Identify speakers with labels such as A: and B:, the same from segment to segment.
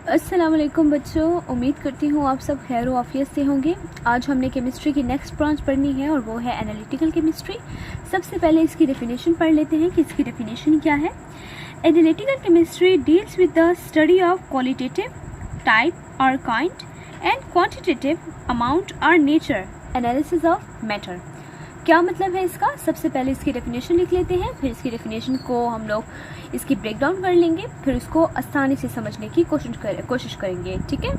A: अस्सलाम वालेकुम बच्चों, उम्मीद करती हूँ आप सब खैर आफियत से होंगे। आज हमने केमिस्ट्री की नेक्स्ट ब्रांच पढ़नी है और वो है एनालिटिकल केमिस्ट्री। सबसे पहले इसकी डेफिनेशन पढ़ लेते हैं कि इसकी डेफिनेशन क्या है। Analytical chemistry deals with the study of qualitative, type और काइंड एंड क्वांटिटेटिव अमाउंट और नेचर एनालिसिस ऑफ मैटर। क्या मतलब है इसका? सबसे पहले इसकी डेफिनेशन लिख लेते हैं, फिर इसकी डेफिनेशन को हम लोग इसकी ब्रेक डाउन कर लेंगे, फिर उसको आसानी से समझने की कोशिश करेंगे। ठीक है,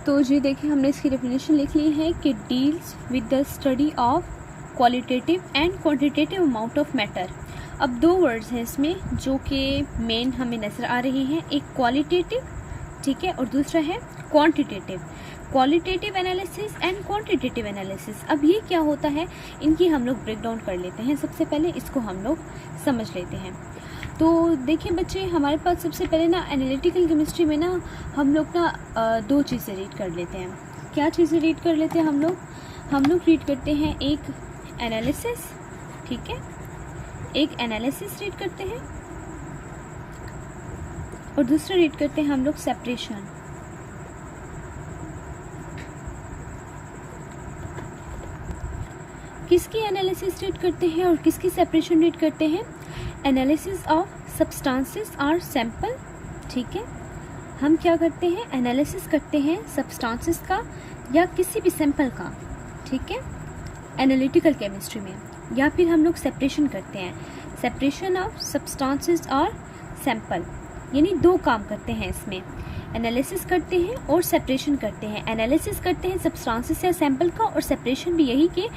A: तो जी देखिए हमने इसकी डेफिनेशन लिख ली है कि deals with the study of qualitative and quantitative amount of matter. अब दो वर्ड्स हैं इसमें जो कि मेन हमें नज़र आ रहे हैं, एक क्वालिटेटिव, ठीक है, और दूसरा है quantitative. Qualitative analysis and quantitative analysis. अब ये क्या होता है, इनकी हम लोग ब्रेक डाउन कर लेते हैं। सबसे पहले इसको हम लोग समझ लेते हैं। तो देखिए बच्चे, हमारे पास सबसे पहले ना एनालिटिकल केमिस्ट्री में ना हम लोग ना दो चीज़ें रीड कर लेते हैं। क्या चीज़ें रीड कर लेते हैं हम लोग रीड करते हैं एक एनालिसिस, ठीक है, एक एनालिसिस रीड करते हैं और दूसरा रीड करते हैं हम लोग सेपरेशन। किसकी एनालिसिस रीड करते हैं और किसकी सेपरेशन रीड करते हैं? एनालिसिस ऑफ सब्सटेंसेस और सैंपल। ठीक है, हम क्या करते हैं, एनालिसिस करते हैं सब्सटेंसेस का या किसी भी सैंपल का, ठीक है, एनालिटिकल केमिस्ट्री में। या फिर हम लोग सेपरेशन करते हैं, सेपरेशन ऑफ सब्सटेंसेस और सैंपल, यानी दो काम करते हैं इसमें, एनालिसिस करते हैं और सेपरेशन करते हैं। एनालिसिस करते हैं सब्सटेंसेस या सैंपल का और सेपरेशन भी यही कि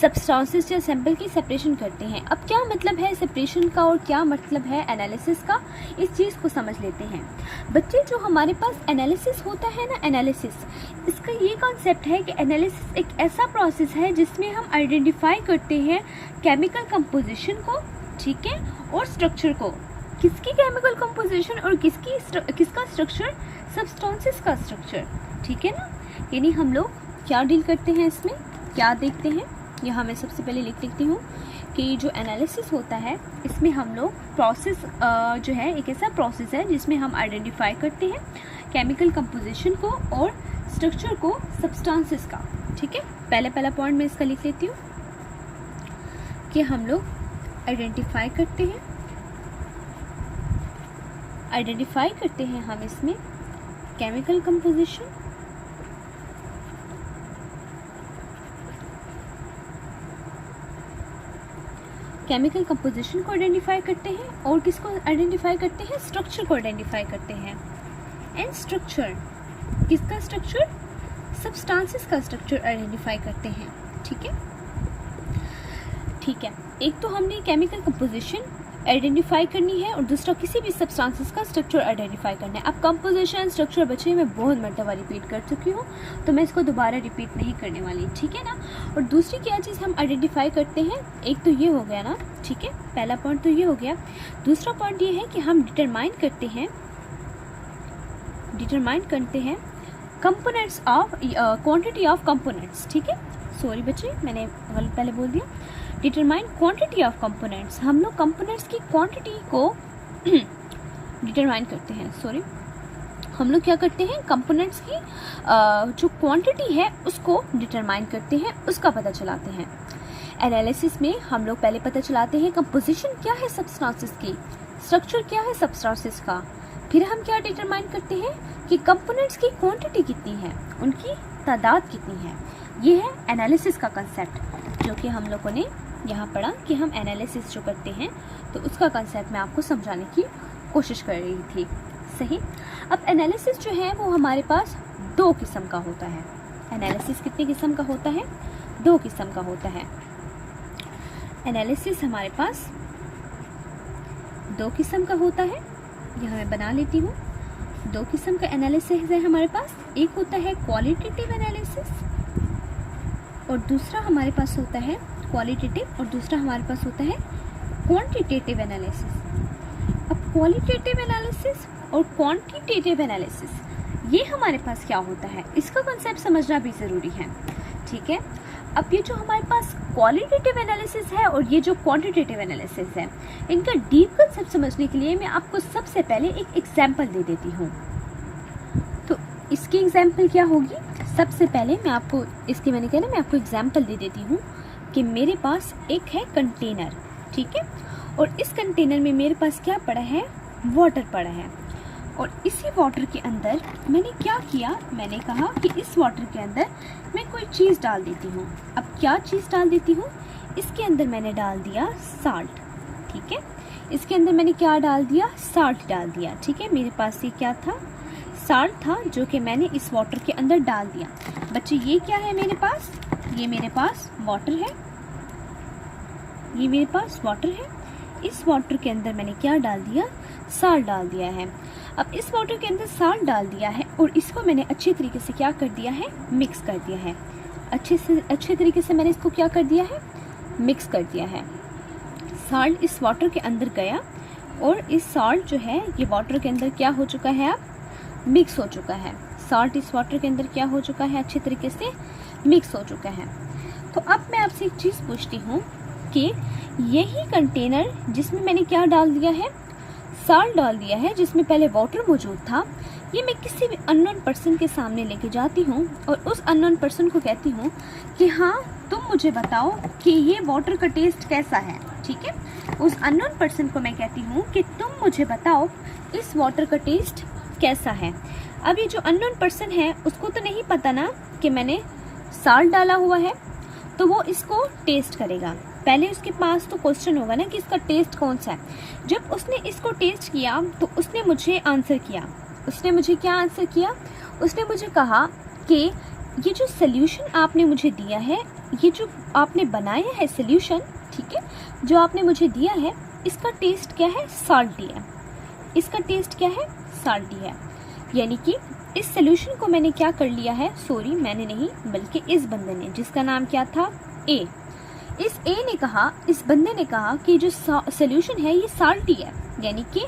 A: सब्सटेंसेस या सैंपल की सेपरेशन करते हैं। अब क्या मतलब है सेपरेशन का और क्या मतलब है एनालिसिस का, इस चीज़ को समझ लेते हैं। बच्चे, जो हमारे पास एनालिसिस होता है ना, एनालिसिस, इसका ये कॉन्सेप्ट है कि एनालिसिस एक ऐसा प्रोसेस है जिसमें हम आइडेंटिफाई करते हैं केमिकल कंपोजिशन को, ठीक है, और स्ट्रक्चर को। किसकी केमिकल कंपोजिशन और किसका स्ट्रक्चर? सब्सटेंसेस का स्ट्रक्चर, ठीक है ना। यानी हम लोग क्या डील करते हैं इसमें, क्या देखते हैं, यहाँ मैं सबसे पहले लिख देती हूँ कि जो एनालिसिस होता है इसमें हम लोग प्रोसेस जो है, एक ऐसा प्रोसेस है जिसमें हम आइडेंटिफाई करते हैं केमिकल कंपोजिशन को और स्ट्रक्चर को सब्सटेंसेस का। ठीक है, पहला पॉइंट मैं इसका लिख लेती हूँ कि हम लोग आइडेंटिफाई करते हैं हम इसमें केमिकल कंपोजिशन, केमिकल कंपोजिशन को आइडेंटिफाई करते हैं और किसको आइडेंटिफाई करते हैं? स्ट्रक्चर को आइडेंटिफाई करते हैं। एंड स्ट्रक्चर, किसका स्ट्रक्चर? सब्सटेंसेस का स्ट्रक्चर आइडेंटिफाई करते हैं। ठीक है, एक तो हमने केमिकल कंपोजिशन आइडेंटिफाई करनी है और दूसरा किसी भी सब्सटेंसेस का स्ट्रक्चर आइडेंटिफाई करना है। अब कंपोजिशन, स्ट्रक्चर बच्चे मैं बहुत मरतबा रिपीट कर चुकी हूँ, तो मैं इसको दोबारा रिपीट नहीं करने वाली, ठीक है ना। और दूसरी क्या चीज़ हम आइडेंटिफाई करते हैं, एक तो ये हो गया ना, ठीक है, पहला पॉइंट तो ये हो गया। दूसरा पॉइंट ये है कि हम डिटरमाइन करते हैं components of quantity of components. ठीक है, सॉरी बच्चे, मैंने गलत पहले बोल दिया। डिटरमाइन क्वांटिटी ऑफ कंपोनेंट्स, हम लोग कंपोनेंट्स की क्वांटिटी को डिटरमाइन करते हैं। सॉरी, हम लोग क्या करते हैं, कंपोनेंट्स की जो क्वांटिटी है उसको डिटरमाइन करते हैं, उसका पता चलाते हैं। एनालिसिस में हम लोग पहले पता चलाते हैं कंपोजिशन क्या है सब्सटेंसेस की, स्ट्रक्चर क्या है सब्सटेंसेस का, फिर हम क्या डिटरमाइन करते हैं कि कंपोनेंट्स की क्वांटिटी कितनी है, उनकी तादाद कितनी है। ये है एनालिसिस का कंसेप्ट जो कि हम लोगों ने यहाँ पढ़ा कि हम एनालिसिस जो करते हैं, तो उसका कंसेप्ट मैं आपको समझाने की कोशिश कर रही थी। सही। अब एनालिसिस जो है वो हमारे पास दो किस्म का होता है। एनालिसिस कितने किस्म का होता है? दो किस्म का होता है। एनालिसिस हमारे पास दो किस्म का होता है, यहाँ मैं बना लेती हूँ। दो किस्म का एनालिसिस है हमारे पास, एक होता है क्वालिटेटिव एनालिसिस और दूसरा हमारे पास होता है क्वालिटेटिव और दूसरा हमारे पास होता है क्वांटिटेटिव एनालिसिस। अब क्वालिटेटिव एनालिसिस और क्वांटिटेटिव एनालिसिस ये हमारे पास क्या होता है, इसका कंसेप्ट समझना भी ज़रूरी है। ठीक है, अब ये जो हमारे पास क्वालिटेटिव एनालिसिस है और ये जो क्वांटिटेटिव एनालिसिस है, इनका डीप कंसेप्ट समझने के लिए मैं आपको सबसे पहले एक एग्जांपल दे देती हूँ। तो इसकी एग्जांपल क्या होगी, सबसे पहले मैं आपको इसकी मैंने कहा ना मैं आपको एग्जांपल दे देती हूँ कि मेरे पास एक है कंटेनर, ठीक है, और इस कंटेनर में मेरे पास क्या पड़ा है, वाटर पड़ा है। और इसी वाटर के अंदर मैंने क्या किया, मैंने कहा कि इस वाटर के अंदर मैं कोई चीज़ डाल देती हूँ। अब क्या चीज़ डाल देती हूँ, इसके अंदर मैंने डाल दिया साल्ट, ठीक है, इसके अंदर मैंने क्या डाल दिया, साल्ट डाल दिया, ठीक है। मेरे पास ये क्या था, साल्ट था, जो कि मैंने इस वाटर के अंदर डाल दिया। बच्चे ये क्या है मेरे पास, ये मेरे पास वाटर है, ये मेरे पास वाटर है। इस वाटर के अंदर मैंने क्या डाल दिया, साल्ट डाल दिया है। अब इस वाटर के अंदर साल्ट डाल दिया है और इसको मैंने अच्छे तरीके से क्या कर दिया है, मिक्स कर दिया है। अच्छे तरीके से मैंने इसको क्या कर दिया है, मिक्स कर दिया है। साल्ट इस वाटर के अंदर गया और इस साल्ट जो है ये वाटर के अंदर क्या हो चुका है, अब मिक्स हो चुका है। साल्ट इस वाटर के अंदर क्या हो चुका है, अच्छे तरीके से मिक्स हो चुका है। तो अब मैं आपसे एक चीज़ पूछती हूँ कि यही कंटेनर जिसमें मैंने क्या डाल दिया है, साल्ट डाल दिया है, जिसमें पहले वाटर मौजूद था, ये मैं किसी भी अननोन पर्सन के सामने लेके जाती हूँ और उस अननोन पर्सन को कहती हूँ कि हाँ तुम मुझे बताओ कि ये वाटर का टेस्ट कैसा है, ठीक है। उस अननोन पर्सन को मैं कहती हूँ कि तुम मुझे बताओ इस वाटर का टेस्ट कैसा है। अब ये जो अननोन पर्सन है उसको तो नहीं पता ना कि मैंने साल्ट डाला हुआ है, तो वो इसको टेस्ट करेगा। पहले उसके पास तो क्वेश्चन होगा ना कि इसका टेस्ट कौन सा है। जब उसने इसको टेस्ट किया तो उसने मुझे आंसर किया, उसने मुझे क्या आंसर किया, उसने मुझे कहा कि ये जो सल्यूशन आपने मुझे दिया है, ये जो आपने बनाया है सल्यूशन, ठीक है, जो आपने मुझे दिया है, इसका टेस्ट क्या है, साल्टी है। इसका टेस्ट क्या है, साल्टी है। यानी कि इस सल्यूशन को मैंने क्या कर लिया है, सॉरी मैंने नहीं बल्कि इस बंदे ने, जिसका नाम क्या था, ए, इस ए ने कहा, इस बंदे ने कहा कि जो सल्यूशन है ये साल्टी है, यानी कि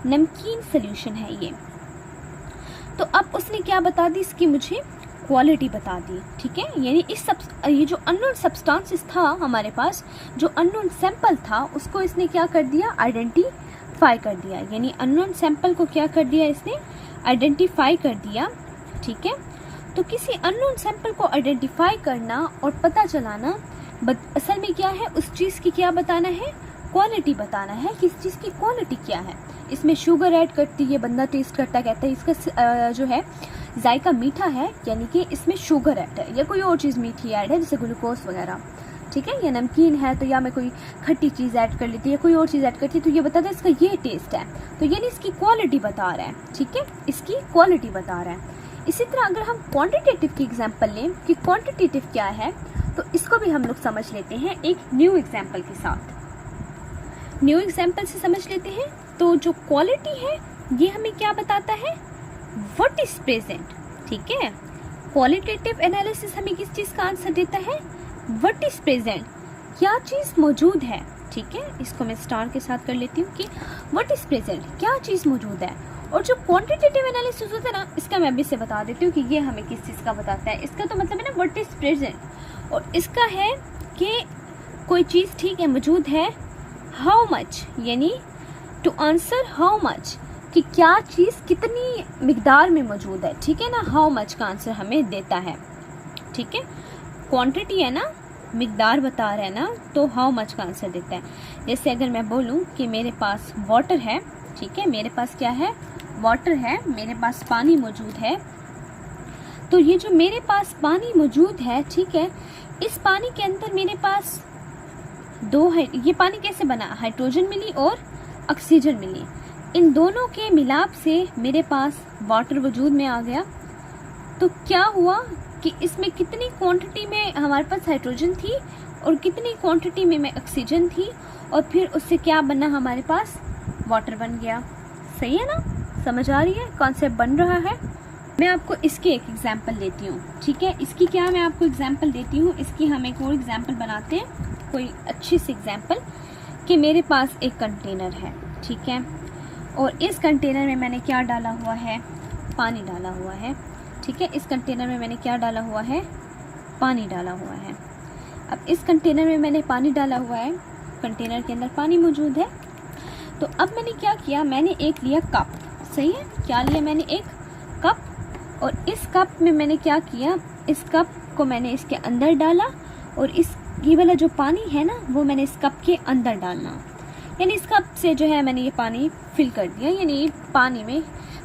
A: नमकीन सल्यूशन है ये। तो अब उसने क्या बता दी, इसकी मुझे क्वालिटी बता दी, ठीक है। यानी ये जो अननोन सब्सटेंसेस था हमारे पास, जो अननोन सैंपल था, उसको इसने क्या कर दिया, आइडेंटिफाई कर दिया। यानी अननोन सैंपल को क्या कर दिया, इसने आइडेंटिफाई कर दिया, ठीक है। तो किसी अननोन सैंपल को आइडेंटिफाई करना और पता चलाना, असल में क्या है, उस चीज़ की क्या बताना है, क्वालिटी बताना है कि इस चीज़ की क्वालिटी क्या है। इसमें शुगर ऐड करती है, बंदा टेस्ट करता कहता है इसका जो है जायका मीठा है, यानी कि इसमें शुगर ऐड है, या कोई और चीज़ मीठी ऐड है जैसे ग्लूकोज वगैरह, ठीक है। या नमकीन है तो या मैं कोई खट्टी चीज़ ऐड कर लेती है, कोई और चीज़ ऐड करती है, तो ये बताता है इसका ये टेस्ट है, तो यानी इसकी क्वालिटी बता रहा है, ठीक है, इसकी क्वालिटी बता रहा है। इसी तरह अगर हम क्वांटिटेटिव की एग्जांपल लें कि क्वांटिटेटिव क्या है, तो इसको भी हम लोग समझ लेते हैं एक न्यू एग्जांपल के साथ। न्यू एग्जांपल से समझ लेते हैं। तो जो क्वालिटी है ये हमें क्या बताता है, व्हाट इज प्रेजेंट, ठीक है। क्वालिटेटिव एनालिसिस हमें किस चीज़ का आंसर देता है, व्हाट इज प्रेजेंट, क्या चीज़ मौजूद है, ठीक है। इसको मैं स्टार के साथ कर लेती हूँ कि व्हाट इज प्रेजेंट, क्या चीज़ मौजूद है। और जो क्वांटिटेटिव एनालिसिस होता है ना, इसका मैं अभी से बता देती हूँ कि ये हमें किस चीज़ का बताता है। इसका तो मतलब है ना व्हाट इज प्रेजेंट, और इसका है कि कोई चीज़ ठीक है मौजूद है, हाउ मच, यानी टू आंसर हाउ मच, कि क्या चीज़ कितनी मिकदार में मौजूद है, ठीक है ना। हाउ मच का आंसर हमें देता है, ठीक है। क्वांटिटी है ना, मिकदार बता रहा है ना, तो हाउ मच का आंसर देता है। जैसे अगर मैं बोलूँ कि मेरे पास वाटर है, ठीक है, मेरे पास क्या है, वाटर है, मेरे पास पानी मौजूद है, तो ये जो मेरे पास पानी मौजूद है, ठीक है, इस पानी के अंदर मेरे पास दो है, ये पानी कैसे बना, हाइड्रोजन मिली और ऑक्सीजन मिली, इन दोनों के मिलाप से मेरे पास वाटर वजूद में आ गया। तो क्या हुआ कि इसमें कितनी क्वांटिटी में हमारे पास हाइड्रोजन थी और कितनी क्वांटिटी में ऑक्सीजन थी, और फिर उससे क्या बना, हमारे पास वाटर बन गया। सही है ना, समझ आ रही है, कॉन्सेप्ट बन रहा है। मैं आपको इसकी एक एग्जांपल देती हूँ, ठीक है। इसकी क्या मैं आपको एग्जांपल देती हूँ, इसकी हम एक और एग्जांपल बनाते हैं, कोई अच्छी सी एग्जांपल, कि मेरे पास एक कंटेनर है, ठीक है, और इस कंटेनर में मैंने क्या डाला हुआ है, पानी डाला हुआ है, ठीक है। इस कंटेनर में मैंने क्या डाला हुआ है, पानी डाला हुआ है। अब इस कंटेनर में मैंने पानी डाला हुआ है, कंटेनर के अंदर पानी मौजूद है। तो अब मैंने क्या किया, मैंने एक लिया कप, सही है, क्या लिया मैंने, एक कप, और इस कप में मैंने क्या किया, इस कप को मैंने इसके अंदर डाला और इस ये वाला जो पानी है ना वो मैंने इस कप के अंदर डालना, यानी इस कप से जो है मैंने ये पानी फिल कर दिया, यानी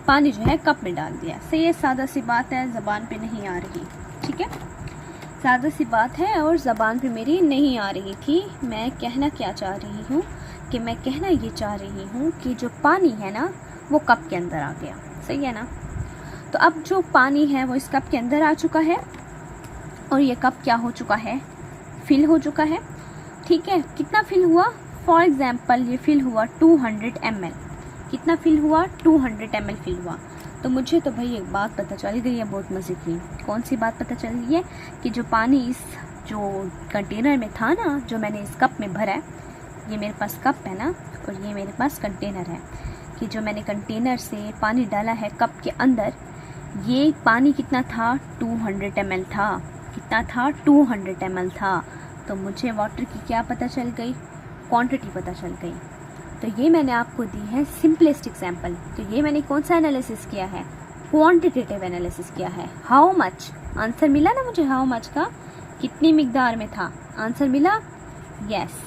A: पानी जो है कप में डाल दिया। सही है, सादा सी बात है, ज़बान पे नहीं आ रही, ठीक है, सादा सी बात है और ज़बान पे मेरी नहीं आ रही थी। मैं कहना क्या चाह रही हूँ कि मैं कहना ये चाह रही हूँ कि जो पानी है ना वो कप के अंदर आ गया, सही है ना। तो अब जो पानी है वो इस कप के अंदर आ चुका है और ये कप क्या हो चुका है, फिल हो चुका है, ठीक है। कितना फिल हुआ, फॉर एग्जांपल ये फिल हुआ 200 ml, कितना फिल हुआ, 200 ml फिल हुआ। तो मुझे तो भाई एक बात पता चल गई है बहुत मज़े की। कौन सी बात पता चल रही है कि जो पानी इस जो कंटेनर में था ना, जो मैंने इस कप में भरा है, ये मेरे पास कप है ना और ये मेरे पास कंटेनर है, कि जो मैंने कंटेनर से पानी डाला है कप के अंदर, ये पानी कितना था, 200 ml था, कितना था, 200 ml था। तो मुझे वाटर की क्या पता चल गई, क्वांटिटी पता चल गई। तो ये मैंने आपको दी है सिंपलेस्ट एग्जांपल। तो ये मैंने कौन सा एनालिसिस किया है, क्वांटिटेटिव एनालिसिस किया है। हाउ मच, आंसर मिला ना मुझे, हाउ मच का कितनी मिकदार में था, आंसर मिला, यस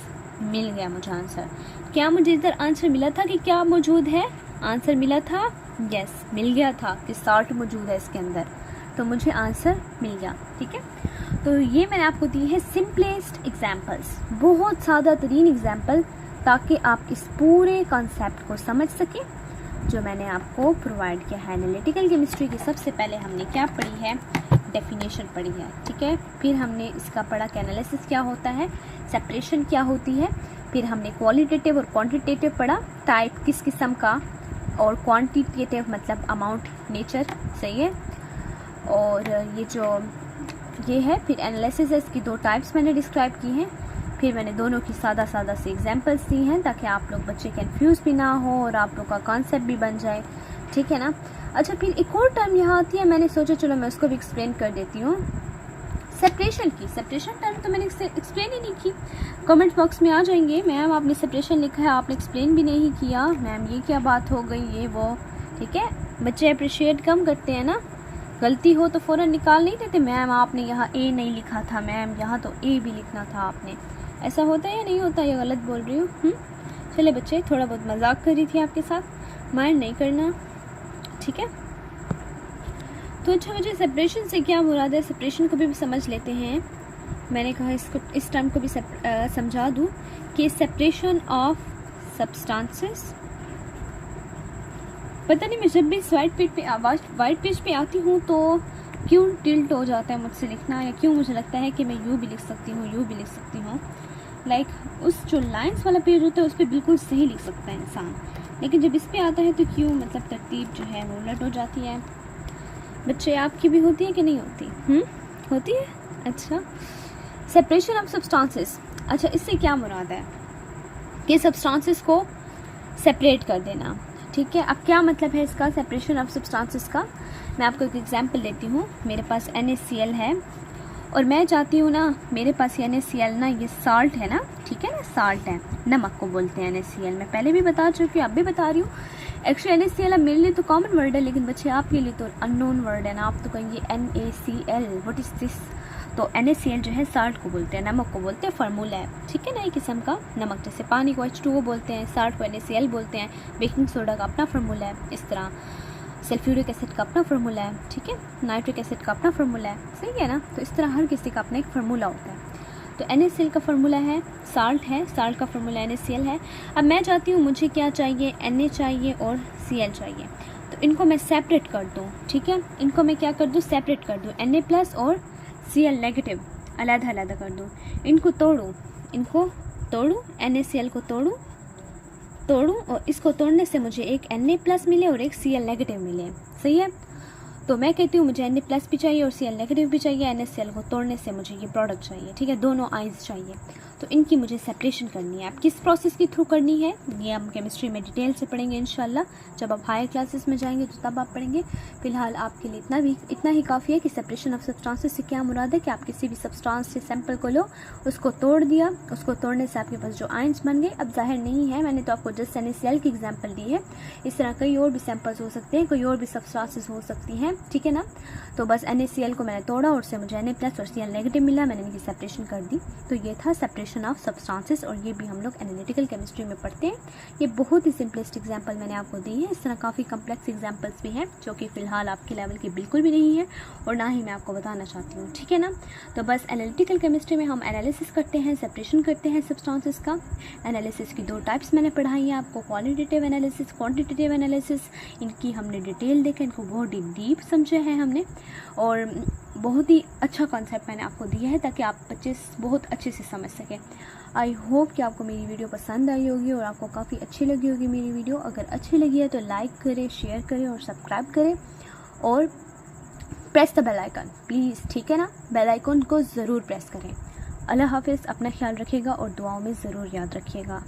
A: मिल गया मुझे आंसर। क्या मुझे इधर आंसर मिला था कि क्या मौजूद है, आंसर मिला था, यस मिल गया था कि साल्ट मौजूद है इसके अंदर, तो मुझे आंसर मिल गया, ठीक है। तो ये मैंने आपको दी है सिंपलेस्ट एग्जांपल्स, बहुत सादा तरीन एग्जांपल, ताकि आप इस पूरे कॉन्सेप्ट को समझ सकें जो मैंने आपको प्रोवाइड किया है। एनालिटिकल केमिस्ट्री की सबसे पहले हमने क्या पढ़ी है, डेफिनेशन पढ़ी है, ठीक है। फिर हमने इसका पढ़ा कि एनालिसिस क्या होता है, सेपरेशन क्या होती है, फिर हमने क्वालिटेटिव और क्वांटिटेटिव पढ़ा, टाइप किस किस्म का, और क्वांटिटेटिव मतलब अमाउंट, नेचर, सही है। और ये है, फिर एनालिसिस है, इसकी 2 टाइप्स मैंने डिस्क्राइब की हैं। फिर मैंने दोनों की सादा सी एग्जांपल्स दी हैं ताकि आप लोग बच्चे कंफ्यूज भी ना हो और आप लोग का कॉन्सेप्ट भी बन जाए, ठीक है ना। अच्छा, फिर एक और टर्म यहाँ आती है, मैंने सोचा चलो मैं उसको भी एक्सप्लेन कर देती हूँ, सेपरेशन की। सेपरेशन टर्म तो मैंने एक्सप्लेन ही नहीं की, कमेंट बॉक्स में आ जाएंगे, मैम आपने सेपरेशन लिखा है, आपने एक्सप्लेन भी नहीं किया, मैम ये क्या बात हो गई, ये वो, ठीक है। बच्चे अप्रिशिएट कम करते हैं ना, गलती हो तो फ़ौरन निकाल नहीं देते, मैम आपने यहाँ ए नहीं लिखा था, मैम यहाँ तो ए भी लिखना था आपने, ऐसा होता है या नहीं होता, ये गलत बोल रही हूँ। चले बच्चे, थोड़ा बहुत मजाक कर रही थी आपके साथ, माइंड नहीं करना, ठीक है। तो अच्छा, मुझे सेपरेशन से क्या मुराद है, सेपरेशन को भी समझ लेते हैं। मैंने कहा इसको, इस टर्म को भी समझा दूँ कि सेपरेशन ऑफ सब्सटेंसेस, पता नहीं मैं जब भी वाइट पेज पे आती हूँ तो क्यों टिल्ट हो जाता है मुझसे लिखना, या क्यों मुझे लगता है कि मैं यूँ भी लिख सकती हूँ, यूँ भी लिख सकती हूँ। लाइक उस जो लाइंस वाला पेज होता है उस पर बिल्कुल सही लिख सकता है इंसान, लेकिन जब इस पे आता है तो क्यों, मतलब तरतीब जो है वो उलट हो जाती है। बच्चे आपकी भी होती है कि नहीं होती, होती है। अच्छा, सेपरेशन ऑफ सब्सटेंसेस, अच्छा इससे क्या मुराद है कि सब्सटेंसेस को सेपरेट कर देना, ठीक है। अब क्या मतलब है इसका, सेपरेशन ऑफ सब्सटेंसेस का। मैं आपको एक एग्जांपल देती हूँ। मेरे पास NaCl है और मैं चाहती हूँ ना, मेरे पास ये NaCl ना, ये साल्ट है ना, ठीक है ना, साल्ट है, नमक को बोलते हैं NaCl। मैं पहले भी बता चुकी हूँ, अब भी बता रही हूँ। एक्चुअली NaCl अब मेरे लिए तो कॉमन वर्ड है, लेकिन बच्चे आपके लिए तो अननोन वर्ड है ना, आप तो कहेंगे NaCl, व्हाट इज़ दिस। तो NaCl जो है साल्ट को बोलते हैं, नमक को बोलते हैं, फार्मूला है, ठीक है ना, एक किस्म का नमक। जैसे पानी को H2O बोलते हैं, साल्ट को NaCl बोलते हैं, बेकिंग सोडा का अपना फार्मूला है, इस तरह सल्फ्यूरिक एसिड का अपना फार्मूला है, ठीक है, नाइट्रिक एसिड का अपना फार्मूला है, सही है ना। तो इस तरह हर किसी का अपना एक फार्मूला होता है। तो NaCl का फार्मूला है, साल्ट है, साल्ट का फार्मूला NaCl है। अब मैं चाहती हूँ, मुझे क्या चाहिए, Na चाहिए और Cl चाहिए, तो इनको मैं सेपरेट कर दूँ, ठीक है, इनको मैं क्या कर दूँ, सेपरेट कर दूँ, Na+ और Cl नेगेटिव अलग अलग कर दूँ, इनको तोड़ूँ, NaCl को तोड़ूँ और इसको तोड़ने से मुझे एक Na+ मिले और एक Cl नेगेटिव मिले, सही है। तो मैं कहती हूँ मुझे Na+ भी चाहिए और Cl नेगेटिव भी चाहिए, NaCl को तोड़ने से मुझे ये प्रोडक्ट चाहिए, ठीक है, दोनों आइंस चाहिए। तो इनकी मुझे सेपरेशन करनी है। आप किस प्रोसेस के थ्रू करनी है ये हम केमिस्ट्री में डिटेल से पढ़ेंगे इंशाल्लाह। जब आप हायर क्लासेस में जाएंगे तो तब आप पढ़ेंगे। फ़िलहाल आपके लिए इतना ही काफ़ी है कि सेपरेशन ऑफ सब्सटेंसेस से क्या मुराद है कि आप किसी भी सब्सटेंस से सैंपल को लो, उसको तोड़ दिया, उसको तोड़ने से आपके पास जो आयंस बन गए। अब जाहिर नहीं है, मैंने तो आपको जस्ट NaCl की एग्जांपल दी है, इस तरह कई और भी सैंपल्स हो सकते हैं, कोई और भी सब्सटेंसेस हो सकती हैं, ठीक है ना। तो बस NaCl को मैंने तोड़ा और उससे मुझे Na+ और Cl नेगेटिव मिला, मैंने इनकी सेपरेशन कर दी। तो ये था सेपरेशन ऑफ सब्सटेंसेस और ये भी हम लोग एनालिटिकल केमिस्ट्री में पढ़ते हैं। ये बहुत ही सिंपलेस्ट एग्जांपल मैंने आपको दी है। इस तरह काफ़ी कम्प्लेक्स एग्जांपल्स भी हैं जो कि फ़िलहाल आपके लेवल की बिल्कुल भी नहीं है और ना ही मैं आपको बताना चाहती हूँ, ठीक है ना। तो बस एनालिटिकल केमिस्ट्री में हम एनालिसिस करते हैं, सेपरेशन करते हैं सब्सटेंसेस का। एनालिसिस की 2 टाइप्स मैंने पढ़ाई हैं आपको, क्वालिटेटिव एनालिसिस, क्वांटिटेटिव एनालिसिस। इनकी हमने डिटेल देखा, इनको बहुत ही डीप समझे हैं हमने और बहुत ही अच्छा कॉन्सेप्ट मैंने आपको दिया है ताकि आप बच्चे बहुत अच्छे से समझ सकें। आई होप कि आपको मेरी वीडियो पसंद आई होगी और आपको काफ़ी अच्छी लगी होगी मेरी वीडियो। अगर अच्छी लगी है तो लाइक करें, शेयर करें और सब्सक्राइब करें और press the bell icon please, ठीक है ना। बेल आइकन को ज़रूर प्रेस करें। अल्लाह हाफिज़, अपना ख्याल रखिएगा और दुआओं में ज़रूर याद रखिएगा।